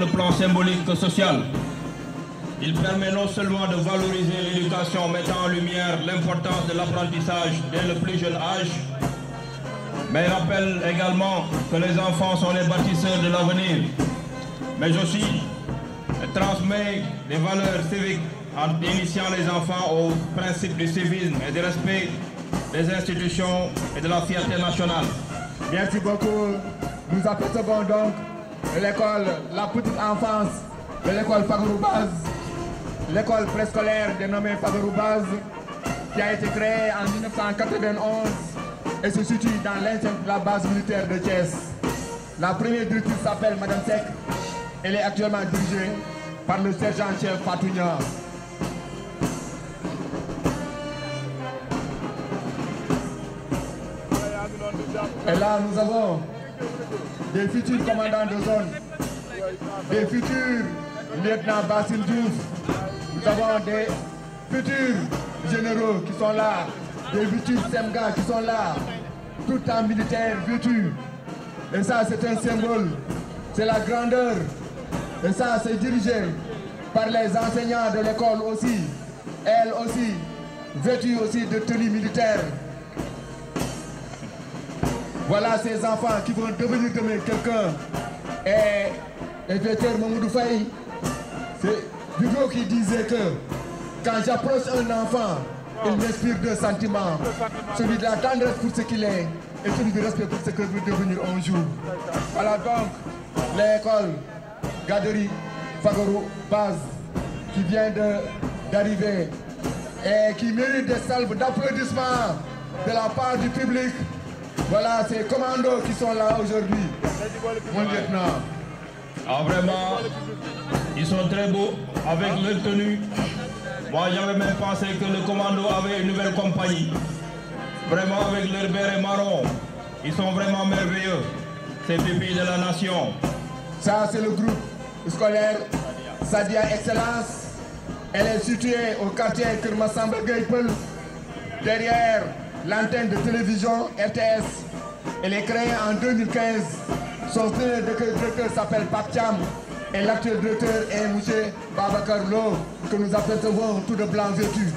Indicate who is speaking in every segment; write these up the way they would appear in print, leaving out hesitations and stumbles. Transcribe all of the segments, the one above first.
Speaker 1: le plan symbolique que social. Il permet non seulement de valoriser l'éducation mettant en lumière l'importance de l'apprentissage dès le plus jeune âge, mais il rappelle également que les enfants sont les bâtisseurs de l'avenir, mais aussi transmet des valeurs civiques en initiant les enfants au principe du civisme et du respect des institutions et de la fierté nationale.
Speaker 2: Merci beaucoup. Nous apercevons donc l'école, la petite enfance de l'école Fagaroubaz, l'école préscolaire dénommée Fagaroubaz, qui a été créée en 1991 et se situe dans l'enceinte de la base militaire de Thiès. La première directrice s'appelle Madame Seck. Elle est actuellement dirigée par le sergent-chef Fatounia. Et là, nous avons des futurs commandants de zone, des futurs lieutenants Basile Diouf, nous avons des futurs généraux qui sont là, des futurs SEMGA qui sont là, tout en militaire vêtu. Et ça, c'est un symbole, c'est la grandeur. Et ça, c'est dirigé par les enseignants de l'école aussi, elles aussi, vêtues aussi de tenue militaire. Voilà ces enfants qui vont devenir demain quelqu'un. Et Docteur Mamoudou Faye, c'est Hugo qui disait que quand j'approche un enfant, il m'inspire deux sentiments. Celui de la tendresse pour ce qu'il est et celui du respect pour ce que veut devenir un jour. Voilà donc l'école Gaderie Fagaroubaz qui vient d'arriver et qui mérite des salves d'applaudissements de la part du public. Voilà ces commandos qui sont là aujourd'hui, mon lieutenant.
Speaker 1: Ah, vraiment, ils sont très beaux avec leur tenue. Moi, j'avais même pensé que le commando avait une nouvelle compagnie. Vraiment, avec leur béret marron, ils sont vraiment merveilleux. Ces pupilles de la nation.
Speaker 2: Ça, c'est le groupe scolaire Sadia Excellence. Elle est située au quartier Kermassamba Gueye-Peul, derrière l'antenne de télévision RTS. Elle est créée en 2015. Son premier directeur s'appelle Pape Thiam et l'actuel directeur est M. Babacar Lo, que nous apercevons tout de blanc vêtu.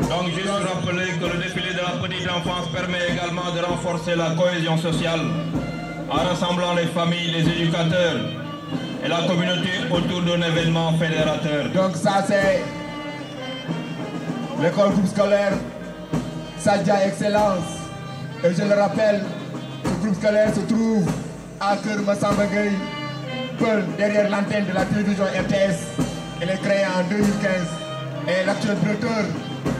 Speaker 1: Donc juste rappeler que le défilé de la petite enfance permet également de renforcer la cohésion sociale en rassemblant les familles, les éducateurs et la communauté autour d'un événement fédérateur.
Speaker 2: Donc ça c'est l'école groupe scolaire Sadia Excellence. Et je le rappelle, ce groupe scolaire se trouve à Kermassamba Gueye-Peul, derrière l'antenne de la télévision RTS. Elle est créée en 2015. Et l'actuel directeur,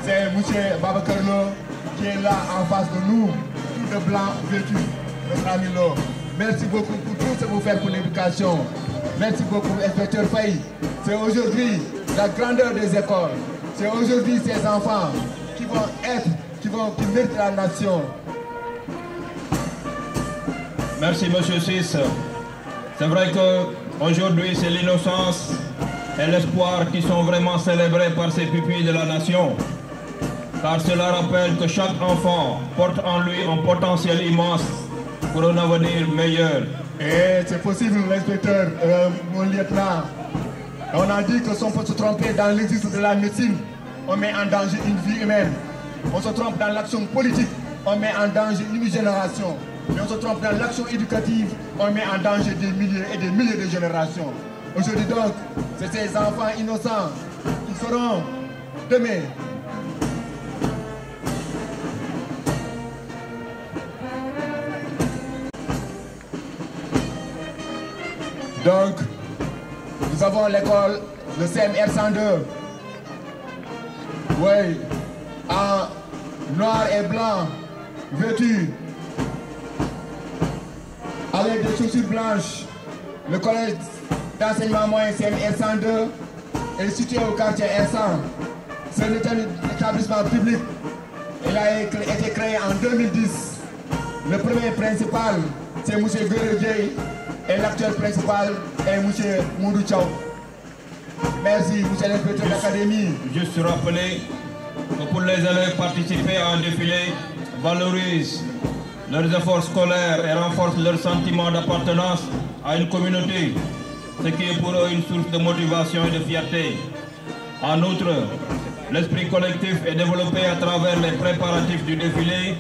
Speaker 2: c'est M. Babacar Lo, qui est là en face de nous, tout de blanc vêtu, notre ami Lo. Merci beaucoup pour tout ce que vous faites pour l'éducation. Merci beaucoup, inspecteur Faye. C'est aujourd'hui la grandeur des écoles. C'est aujourd'hui ces enfants qui vont être, qui méritent la nation.
Speaker 1: Merci Monsieur Sis. C'est vrai qu'aujourd'hui c'est l'innocence et l'espoir qui sont vraiment célébrés par ces pupilles de la nation. Car cela rappelle que chaque enfant porte en lui un potentiel immense pour un avenir meilleur.
Speaker 2: Et c'est possible, l'inspecteur, mon lieutenant. On a dit que si on peut se tromper dans l'exercice de la médecine, on met en danger une vie humaine. On se trompe dans l'action politique, on met en danger une génération. Mais on se trompe dans l'action éducative, on met en danger des milliers et des milliers de générations. Aujourd'hui donc, c'est ces enfants innocents qui seront demain. Donc, nous avons l'école, le CMR 102. Oui, en noir et blanc, vêtu, avec des chaussures blanches. Le collège d'enseignement moyen CMR 102 est situé au quartier R100. C'est un établissement public. Il a été créé en 2010. Le premier principal, c'est M. Gueye. Et l'actuel principal est M. Moudou Tchao. Merci, M. l'inspecteur d'académie.
Speaker 1: Juste rappeler que pour les élèves participer à un défilé valorise leurs efforts scolaires et renforcent leur sentiment d'appartenance à une communauté, ce qui est pour eux une source de motivation et de fierté. En outre, l'esprit collectif est développé à travers les préparatifs du défilé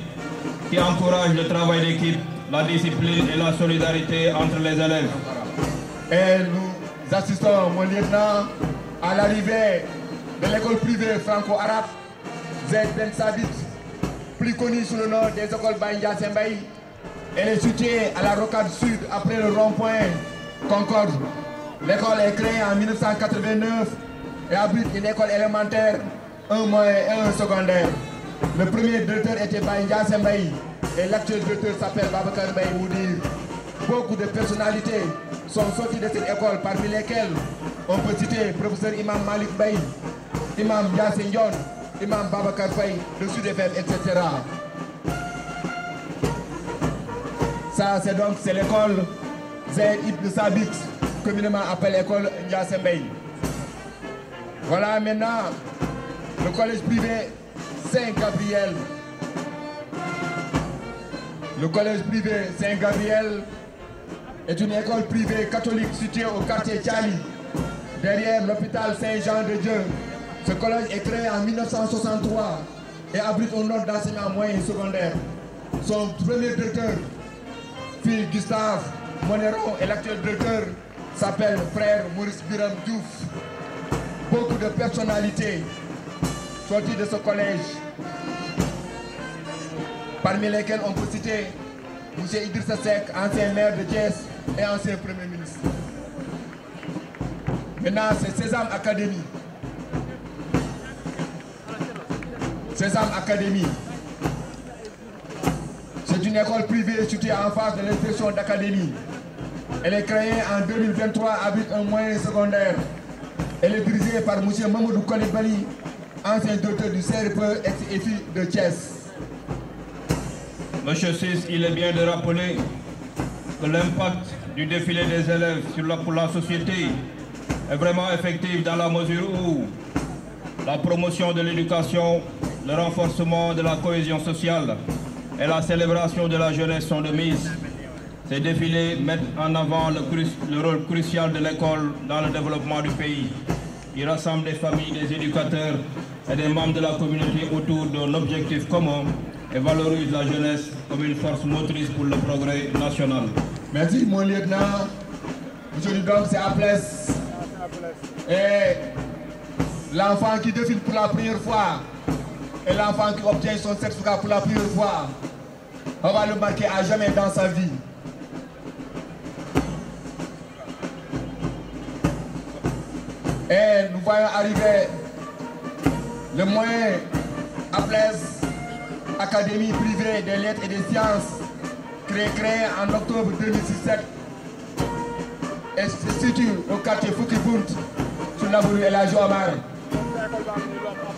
Speaker 1: qui encouragent le travail d'équipe, la discipline et la solidarité entre les élèves.
Speaker 2: Et nous assistons, mon lieutenant, à l'arrivée de l'école privée franco-arabe Zaid Ben Sabit, plus connue sous le nom des écoles Baye Ndiassé Mbaye. Elle est située à la rocade sud, après le rond-point Concorde. L'école est créée en 1989 et abrite une école élémentaire, un moyen et un secondaire. Le premier directeur était Baye Ndiassé Mbaye et l'actuel directeur s'appelle Babacar Mbaye Moudir. Beaucoup de personnalités sont sorties de cette école, parmi lesquelles on peut citer le professeur Imam Malik Mbaye, Imam Yassine Ndione, Imam Babacar Faye, le Sud FM, etc. Ça, c'est l'école Zaid Ibn Sabit, communément appelée l'école Ndiassé Mbaye. Voilà maintenant le collège privé Saint-Gabriel. Le collège privé Saint-Gabriel est une école privée catholique située au quartier Tchali, derrière l'hôpital Saint-Jean-de-Dieu. Ce collège est créé en 1963 et abrite un ordre d'enseignement moyen et secondaire. Son premier directeur, fils Gustave Monero, et l'actuel directeur s'appelle frère Maurice Biram Diouf. Beaucoup de personnalités sorties de ce collège, parmi lesquelles on peut citer M. Idrissa Seck, ancien maire de Thiès et ancien premier ministre. Maintenant, c'est Sésame Academy. Sésame Academy. C'est une école privée située en face de l'inspection d'académie. Elle est créée en 2023 avec un moyen secondaire. Elle est dirigée par M. Mamadou Kolibali, ancien docteur du CRPE ex-EFI de Thiès.
Speaker 1: Monsieur Sis, il est bien de rappeler que l'impact du défilé des élèves pour la société est vraiment effectif dans la mesure où la promotion de l'éducation, le renforcement de la cohésion sociale et la célébration de la jeunesse sont de mise. Ces défilés mettent en avant le rôle crucial de l'école dans le développement du pays. Ils rassemblent des familles, des éducateurs et des membres de la communauté autour d'un objectif commun et valorisent la jeunesse comme une force motrice pour le progrès national.
Speaker 2: Merci mon lieutenant. Aujourd'hui donc c'est à Place. Et l'enfant qui défile pour la première fois et l'enfant qui obtient son certificat pour la première fois, on va le marquer à jamais dans sa vie. Et nous voyons arriver le moyen à Place, Académie privée des lettres et des sciences, créée en octobre 2017. Elle se situe au quartier Foukibout, sur l'avenue El Hadji Omar.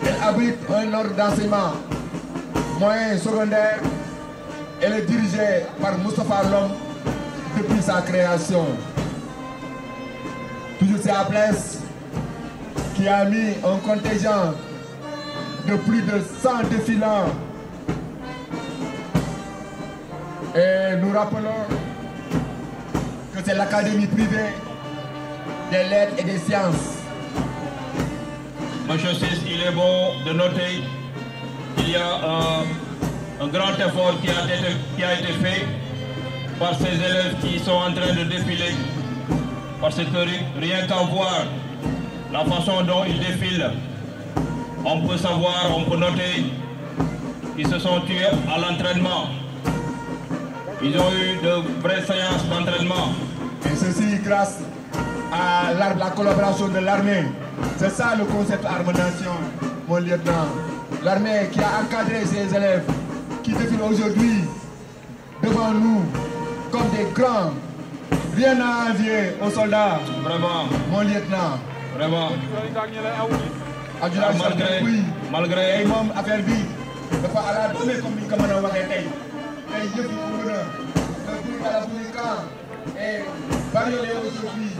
Speaker 2: Elle abrite un ordre d'enseignement moyen secondaire. Elle est dirigée par Moustapha Lom depuis sa création. Toujours c'est à Place qui a mis un contingent de plus de 100 défilants. Et nous rappelons que c'est l'académie privée des lettres et des sciences.
Speaker 1: Monsieur Sis, il est bon de noter qu'il y a un grand effort qui a été fait par ces élèves qui sont en train de défiler. Parce que rien qu'à voir la façon dont ils défilent, on peut savoir, on peut noter qu'ils se sont tués à l'entraînement. Ils ont eu de vraies séances d'entraînement.
Speaker 2: Et ceci grâce à la collaboration de l'armée. C'est ça le concept Harmonisation, mon lieutenant. L'armée qui a encadré ces élèves qui défilent aujourd'hui devant nous comme des grands. Rien à envier aux soldats.
Speaker 1: Vraiment.
Speaker 2: Mon lieutenant.
Speaker 1: Vraiment.
Speaker 2: Malgré ay moom affaire bi dafa ala doole comme ni ko mën a waxee tey yëpp yi wóor na le bruit à la Bourika et variolé aujourd'hui.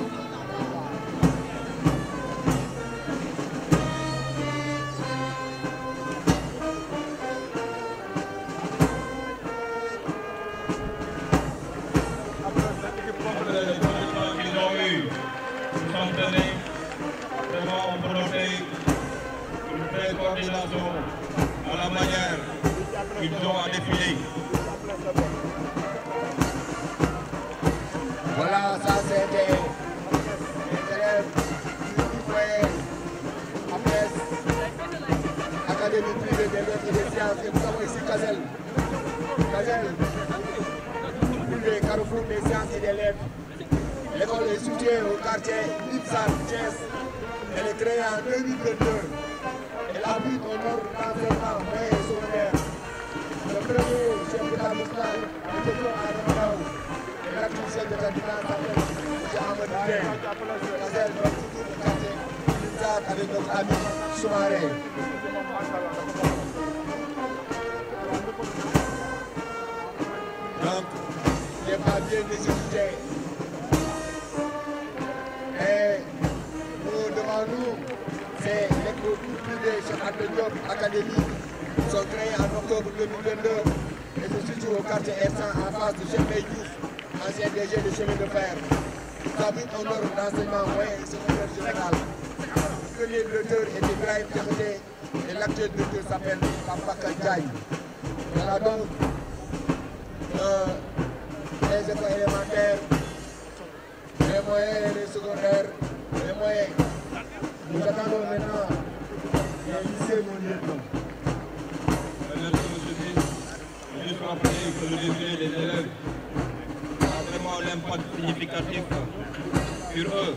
Speaker 1: ils ont à défiler.
Speaker 2: Voilà, ça c'était les élèves du foyer APS, Académie privée des lettres et des sciences, et nous avons ici Kazel. Kazel, privé Carrefour des sciences et des lettres. L'école est située au quartier Nipsar, Thiès. Elle est créée en 2022. Elle abrite un ordre d'enseignement moyen et secondaire. Le premier chef d'établissement est Dr. Adam et l'actuel chef d'établissement s'appelle M. Ahmed Dieng. Kazel va toujours le quartier Nipsar avec notre ami Soumaré. Donc, il n'est pas bien exécuté. Et nous, devant nous, c'est l'école privée Cheikh Anta Diop Académie. Ils sont créés en octobre 2022 et se situent au quartier F100 en face de Cheikh Diouf, ancien DG de chemin de fer. Ils abritent un ordre d'enseignement moyen et secondaire général. Le premier directeur est Ibrahim Diakhaté et l'actuel directeur s'appelle Papa Diagne. Voilà donc les écoles élémentaires, les moyens et les secondaires, les moyens. Nous attendons maintenant les lycées non lieutenant.
Speaker 1: Merci M. Fils. Je veux juste rappeler que le défilé des élèves a vraiment l'impact significatif sur eux,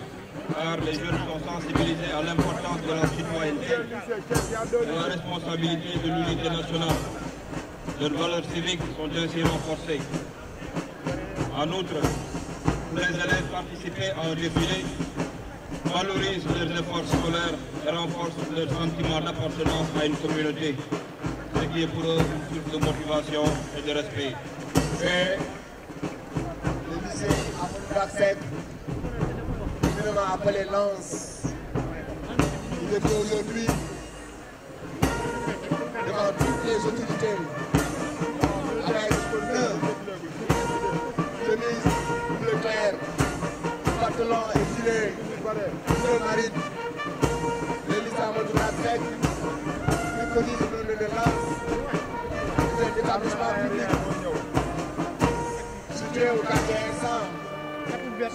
Speaker 1: car les jeunes sont sensibilisés à l'importance de la citoyenneté et de la responsabilité de l'unité nationale. Leurs valeurs civiques sont ainsi renforcées. En outre, tous les élèves participés à un défilé valorisent leurs efforts scolaires et renforcent leur sentiment d'appartenance à une communauté, ce qui est pour eux une source de motivation et de respect.
Speaker 2: C'est le lycée Amoun-Baksek, communément appelé Lance. Il est aujourd'hui devant toutes les autorités avec chemise bleu clair, pantalon et gilet bleu marine. Le lycée Amoun-Baksek, plus connu sous le nom de Lance, c'est un établissement public situé au quartier F100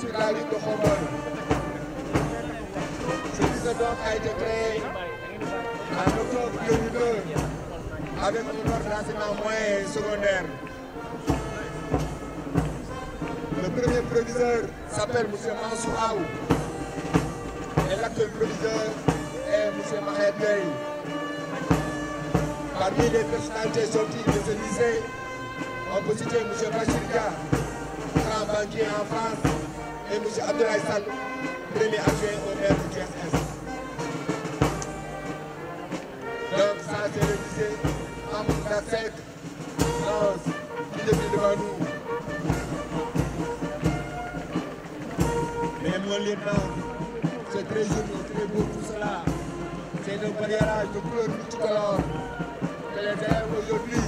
Speaker 2: sur la rue de Khombol. Ce lycée donc a été créé en octobre 2002 avec un ordre d'enseignement moyen et secondaire. Le premier proviseur s'appelle M. Mansour Aou et l'actuel proviseur est M. Mahed Gueye. Parmi les personnalités sorties de ce lycée, on peut citer M. Bachir Dia, grand banquier en France, et M. Abdoulaye Sall, premier adjoint au maire du TSS. Donc ça c'est le lycée Amoun-Baksek, Lance, qui défile devant nous. Mais mon lieutenant, c'est très joli, très beau tout cela. C'est un variage de couleurs multicolores que les élèves aujourd'hui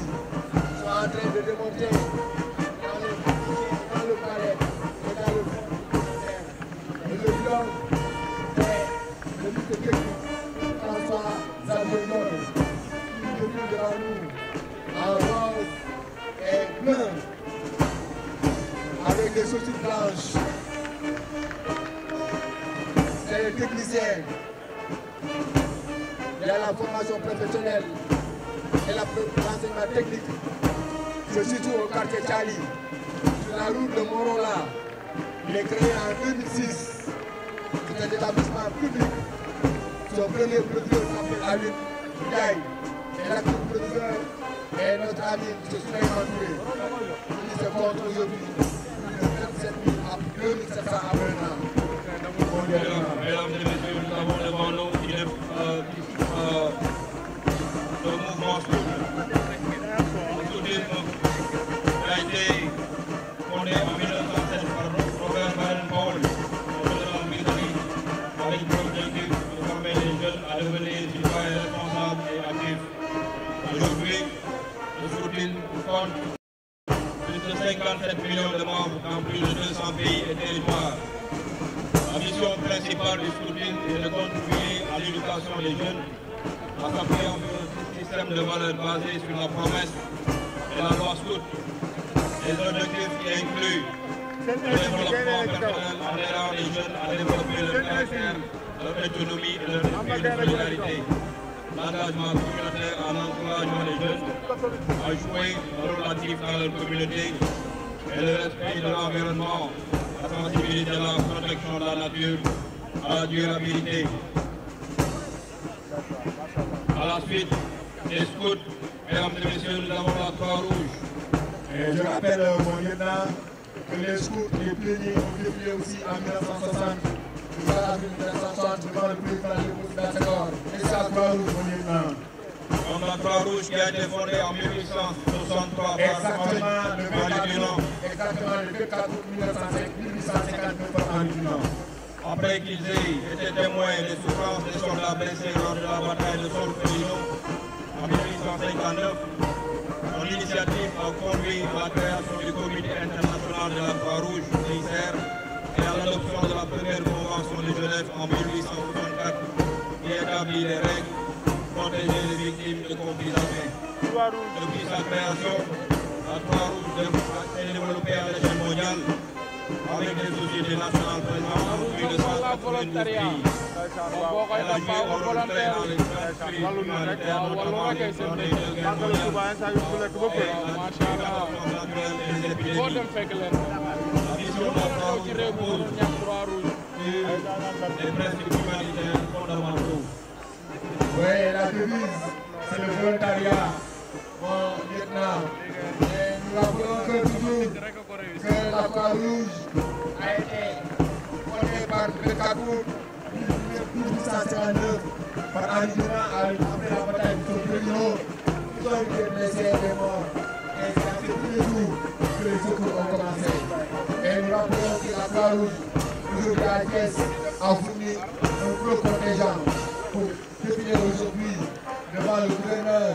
Speaker 2: sont en train de démonter dans le palais et dans le fond du ministère. Et le bilan, c'est le lycée technique François Xavier Nord, qui défile devant nous en rose et bleu, avec des chaussures blanches. C'est les techniciens. Il y a la formation professionnelle et l'enseignement technique. Je suis situé au quartier Tchali, sur la route de Morola. Il est créé en 2006. C'est un établissement public. Son premier producteur s'appelle Alun Ndiaye. Et l'actuel producteur est notre ami, M. Souleymane Touré. Il se compte aujourd'hui de 27 000 à 2700 apprenants.
Speaker 1: Mesdames et messieurs, nous avons devant nous le mouvement Soudisme. Le soudisme a été fondé en 1907 par Robert Baden-Powell, le général britannique, avec pour objectif de former les jeunes à devenir citoyens responsables et actifs. Aujourd'hui, le soudisme compte plus de 57 millions de membres dans plus de 200 pays et territoires. La mission principale du soudisme est de contribuer à l'éducation des jeunes, à s'appuyer sur un système de valeurs basé sur la promesse et la loi scout. Les objectifs qui incluent le développement personnel en aidant les jeunes à développer leur caractère, leur autonomie et leur esprit de solidarité. L'engagement communautaire en encourageant les jeunes à jouer un rôle actif dans leur communauté et le respect de l'environnement, la sensibilité à la protection de la nature, à la durabilité. À la suite des scouts, mesdames et messieurs, nous avons la Croix-Rouge.
Speaker 2: Et je rappelle, mon lieutenant, que les scouts et les pionniers ont défilé aussi en 1960, jusqu'à l'avril 1960, devant le président de la Senghor. Et c'est la Croix-Rouge, mon lieutenant.
Speaker 1: Comme la Croix-Rouge qui a été fondée en 1863
Speaker 2: Exactement le 24 août 1859 par Henri Dunant.
Speaker 1: Après qu'ils aient été témoins des souffrances des soldats blessés lors de la bataille de Solferino en 1859, son initiative a conduit à la création du Comité international de la Croix-Rouge, CICR, et à l'adoption de la première convention de Genève en 1864, qui établit les règles pour protéger les victimes de conflits armés. Depuis sa création, la Croix-Rouge s'est développée à l'échelle mondiale, avec des sociétés nationales présentes dans plus de 192 pays. Elle a joué un rôle clé dans les transferts humanitaires, notamment les dans les deux guerres mondiales, et l'adaptation naturelle des épidémies. La mission de la Croix-Rouge repose sur des principes humanitaires fondamentaux.
Speaker 2: Oui, la devise, c'est le volontariat, mon lieutenant. Et nous rappelons que toujours que la Croix-Rouge a été fondée par le 24 août 1859 par Henri Dunant après la bataille de Solferino. Ils ont été blessés et morts. Et c'est à tous les jours que les secours ont commencé. Et nous rappelons que la Croix-Rouge, aujourd'hui à Thiès, a fourni un gros contingent pour défiler aujourd'hui devant le gouverneur,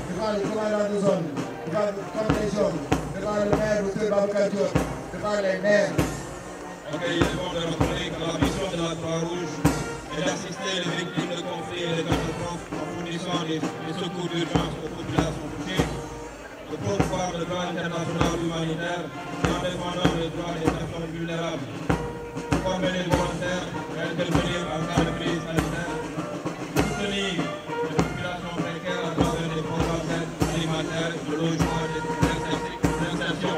Speaker 2: devant le commandant de zone, devant le contingent, devant le maire Dr Babacar Diop, devant les maires.
Speaker 1: Ok, il est bon de rappeler que la mission de la Croix-Rouge est d'assister les victimes de conflits et de catastrophes en fournissant des secours d'urgence aux populations touchées, de promouvoir le droit international humanitaire et en défendant les droits des personnes vulnérables, de former les volontaires et intervenir en cas de crise sanitaire, soutenir les populations précaires à travers des programmes d'aide alimentaire, de logement et d'insertion.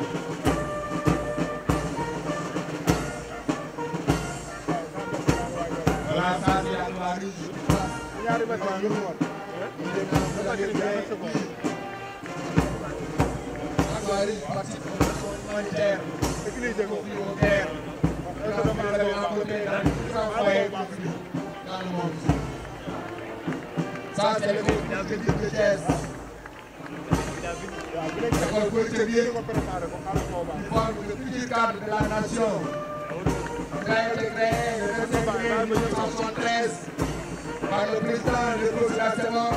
Speaker 2: Voilà, ça c'est la Croix-Rouge. La Croix-Rouge participe aux missions humanitaires, aux guerres. Vous avez rencontré dans différents foyers conflits dans le monde. Ça c'est l'école de Thiès. L'école polytechnique qui forme le futur cadre de la nation. Il a été créé le 25 juillet 1973 par le président de la Senghor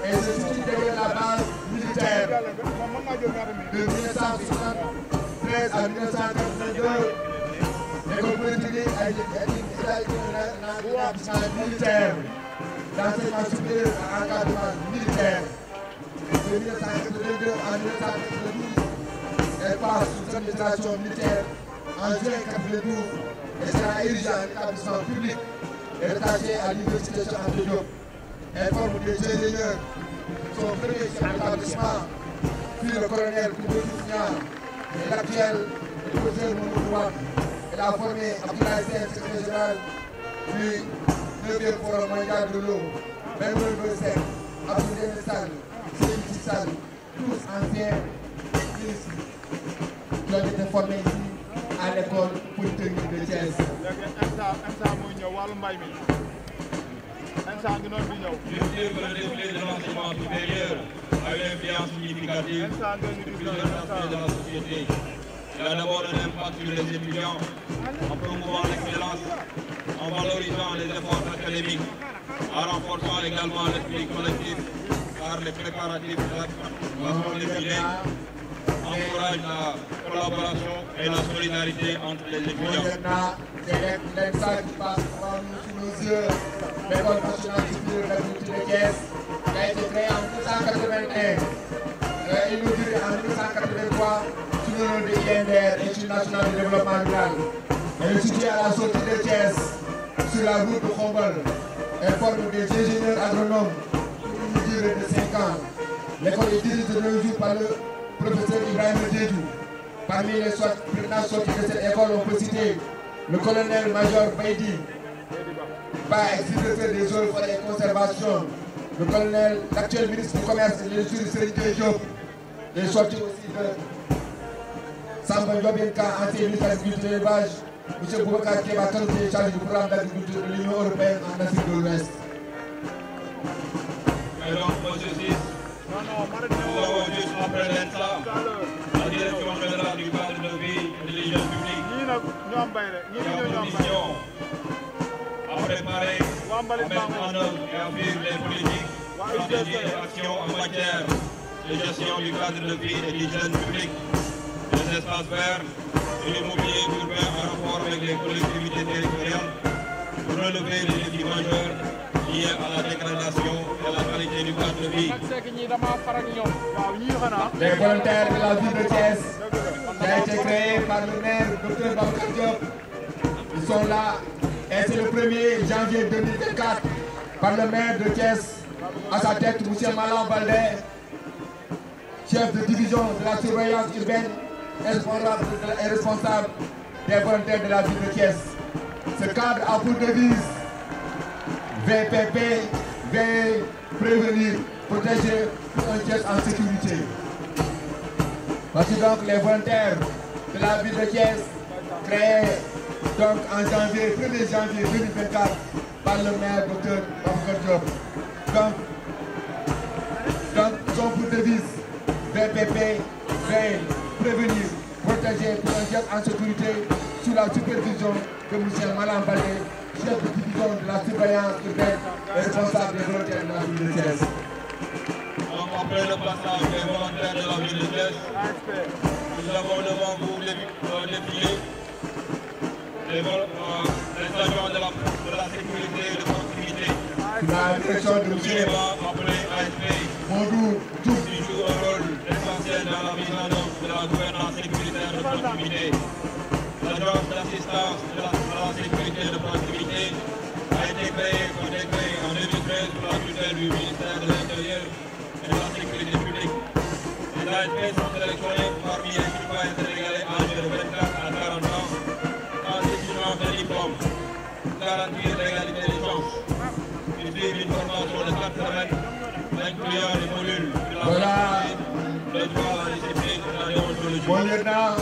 Speaker 2: et se situe derrière la base militaire. De 1973 à 1982, l'école polytechnique a été un établissement militaire d'enseignement supérieur à encadrement militaire. De 1982 à 1992, elle passe sous administration militaire en juin 1992 et sera érigée en établissement public et rattachée à l'université Cheikh Anta Diop. Elle forme des ingénieurs. Son premier chef d'établissement fut le colonel Koumba Diouf Niang et l'actuel professeur Mamadou Wade. Elle a formé Abdoulaye Sène, secrétaire général du 9e Forum mondial de l'eau, Maimouna Ndoye Seck, Abdou Ndéné Sall, Seydou Sy Sall, tous anciens ministres qui ont été formés ici à l'école polytechnique de Thiès.
Speaker 1: Je sais que le défilé de l'enseignement supérieur a une influence significative sur plusieurs aspects de la société. Il a d'abord un impact sur les étudiants en promouvant l'excellence, en valorisant les efforts académiques, en renforçant également l'esprit collectif par les préparatifs de la participation des défilés, encourage la collaboration et la solidarité entre les étudiants.
Speaker 2: C'est ça qui passe devant nous sous nos yeux. L'école nationale supérieure de l'agriculture de Thiès qui a été créé en 1981, inauguré en 1983 sous le nom de INDR, Institut National de Développement Rural. Elle est située à la sortie de Thiès, sur la route de Khombole. Elle forme des ingénieurs agronomes pour une durée de 5 ans. L'école est dirigée de nos jours par le professeur Ibrahim Diédou. Parmi les présidents sortis de cette école, on peut citer le colonel-major Baïdi, ex-directeur des eaux, forêts et conservation, le colonel, l'actuel ministre du Commerce et de l'Industrie, Serigne Diop, est sorti aussi de Samba Ndiobinka, ancien ministre de l'Agriculture et de l'Élevage, M. Boubacar Kéba Kanouté, chargé du programme d'agriculture de l'Union européenne en Afrique de l'Ouest.
Speaker 1: Et donc, processus, nous avons juste après l'ENSA, la direction générale du cadre de vie et de l'hygiène publique, qui a pour mission à préparer, à mettre en œuvre et à vivre les politiques, stratégies et actions en matière de gestion du cadre de vie et de l'hygiène publique, des espaces verts et l'immobilier urbain en rapport avec les collectivités territoriales pour relever les défis majeurs liés à la dégradation et à la qualité du cadre de vie.
Speaker 2: Les volontaires de la ville de Thiès, qui a été créé par le maire Dr Babacar Diop, ils sont là et c'est le 1er janvier 2024 par le maire de Thiès, à sa tête M. Malan Baldé, chef de division de la surveillance urbaine et responsable des volontaires de la ville de Thiès. Ce cadre a pour devise VPP, veiller, prévenir, protéger un Thiès en sécurité. Voici donc les volontaires de la ville de Thiès, créés donc en janvier, 1er janvier 2024 par le maire Dr Babacar Diop. Donc, ils ont pour devise VPP, veiller, prévenir, protéger pour un Thiès en sécurité sous la supervision de M. Malan Baldé, chef de division de la surveillance urbaine et responsable des volontaires de la ville de Thiès.
Speaker 1: Donc après le passage des volontaires de la ville de Thiès, nous avons devant vous défilé les agents de la sécurité et de proximité.
Speaker 2: La direction de M.
Speaker 1: appelé ASP,
Speaker 2: Mondou Diouf,
Speaker 1: qui joue un rôle essentiel dans la mise en œuvre de la gouvernance sécuritaire de proximité. L'agence d'assistance à la sécurité de proximité a été créée en 2013 sous la tutelle du ministère de l'Intérieur et de la Sécurité publique. Les ASP sont sélectionnés parmi les citoyens sénégalais âgés de 24 à 40 ans en détention de diplôme pour garantir l'égalité des chances. Ils suivent une formation de 4 semaines incluant les modules de la le droit à la discipline et la déontologie.
Speaker 2: Bon lieutenant,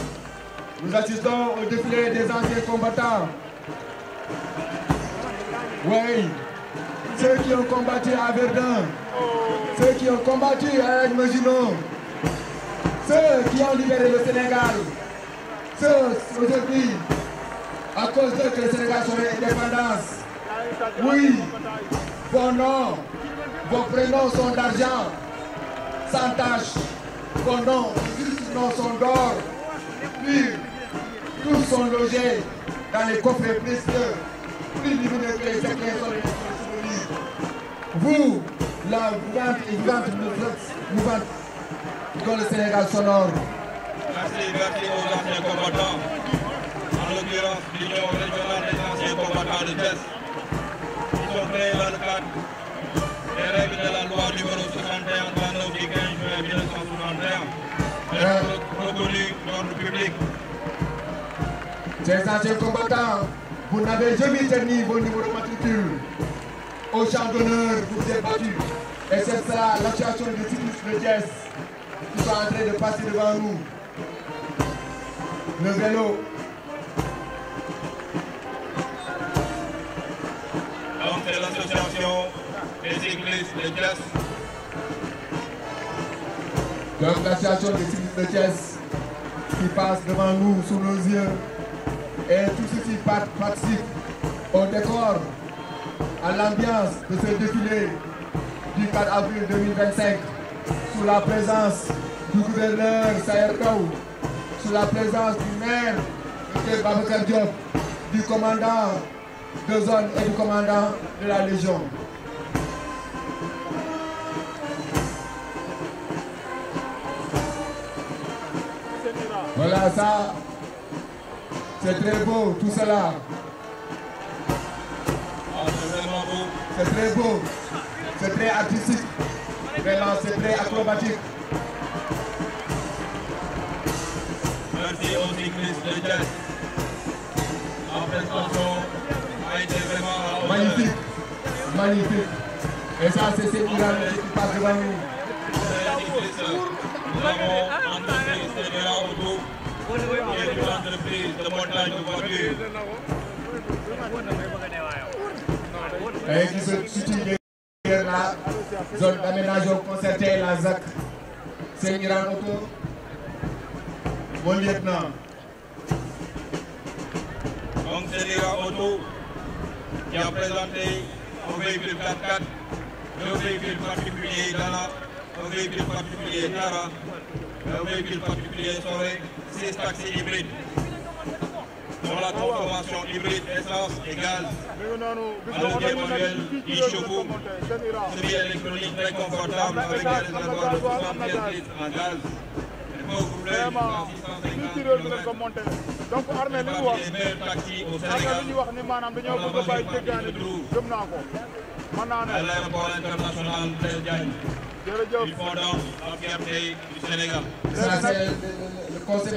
Speaker 2: nous assistons au défilé des anciens combattants. Oui, ceux qui ont combattu à Verdun, ceux qui ont combattu à Maginot, ceux qui ont libéré le Sénégal, ceux aujourd'hui, à cause d'eux que le Sénégal soit indépendance. Oui, vos noms, vos prénoms sont d'argent, sans tache, vos noms sont d'or, pur. Tous sont logés dans les coffrets précieux, plus lumineux que les éclairs solaires sont souvenirs. Vous, la vivante mouvante dont le Sénégal sonore.
Speaker 1: Merci aux anciens combattants, en l'occurrence l'Union régionale des anciens combattants de Thiès, qui sont créés dans le cadre des règles de la loi numéro 61 du 15 juin 1961, reconnue d'ordre public.
Speaker 2: Ces anciens combattants, vous n'avez jamais tenu vos numéros de matricule. Au champ d'honneur, vous vous êtes battus. Et c'est cela l'association des cyclistes de Thiès qui sont en train de passer devant nous. Le vélo.
Speaker 1: Donc c'est l'association des cyclistes de Thiès.
Speaker 2: Donc l'association des cyclistes de Thiès qui passe devant nous, sous nos yeux. Et tout ceci participe au décor, à l'ambiance de ce défilé du 4 avril 2025, sous la présence du gouverneur Saher Ndao, sous la présence du maire Dr Babacar Diop, du commandant de zone et du commandant de la Légion. Voilà, ça, c'est très beau, tout cela.
Speaker 1: C'est vraiment beau.
Speaker 2: C'est très beau, c'est très artistique, vraiment c'est très acrobatique.
Speaker 1: Merci aux cyclistes de Thiès. La prestation a été vraiment
Speaker 2: magnifique, magnifique. Et ça, c'est ce qui passe devant nous.
Speaker 1: Nous avons entrepris Sénéra Auto, qui est une entreprise de montage de voitures.
Speaker 2: Et qui se situe derrière la zone d'aménagement concerté, la ZAC. Sénéra Auto, mon lieutenant.
Speaker 1: Donc Sénéra Auto, qui a présenté un véhicule 4x4, deux véhicules particuliers Dana, un véhicule particulier Tara, un véhicule particulier Soré, 6 taxis hybrides. Pour la transformation hybride essence et gaz, à manuel 10 chevaux, semi-électronique très confortable avec des réservoirs de 75 litres en gaz. Et pour couler jusqu'à 650 km.
Speaker 3: donc armée li mu wax
Speaker 1: Les meilleurs taxis au
Speaker 3: armée
Speaker 1: Sénégal.
Speaker 3: li ñu wax ni maanaam dañoo bëgg a bàyyi jéggaane bi gëm naa ko mën naa ne
Speaker 1: À l'aéroport international Blaise Diagne.
Speaker 3: jërëjëf
Speaker 1: Ils font donc la fierté du Sénégal.
Speaker 2: Ça, c'est le conseil.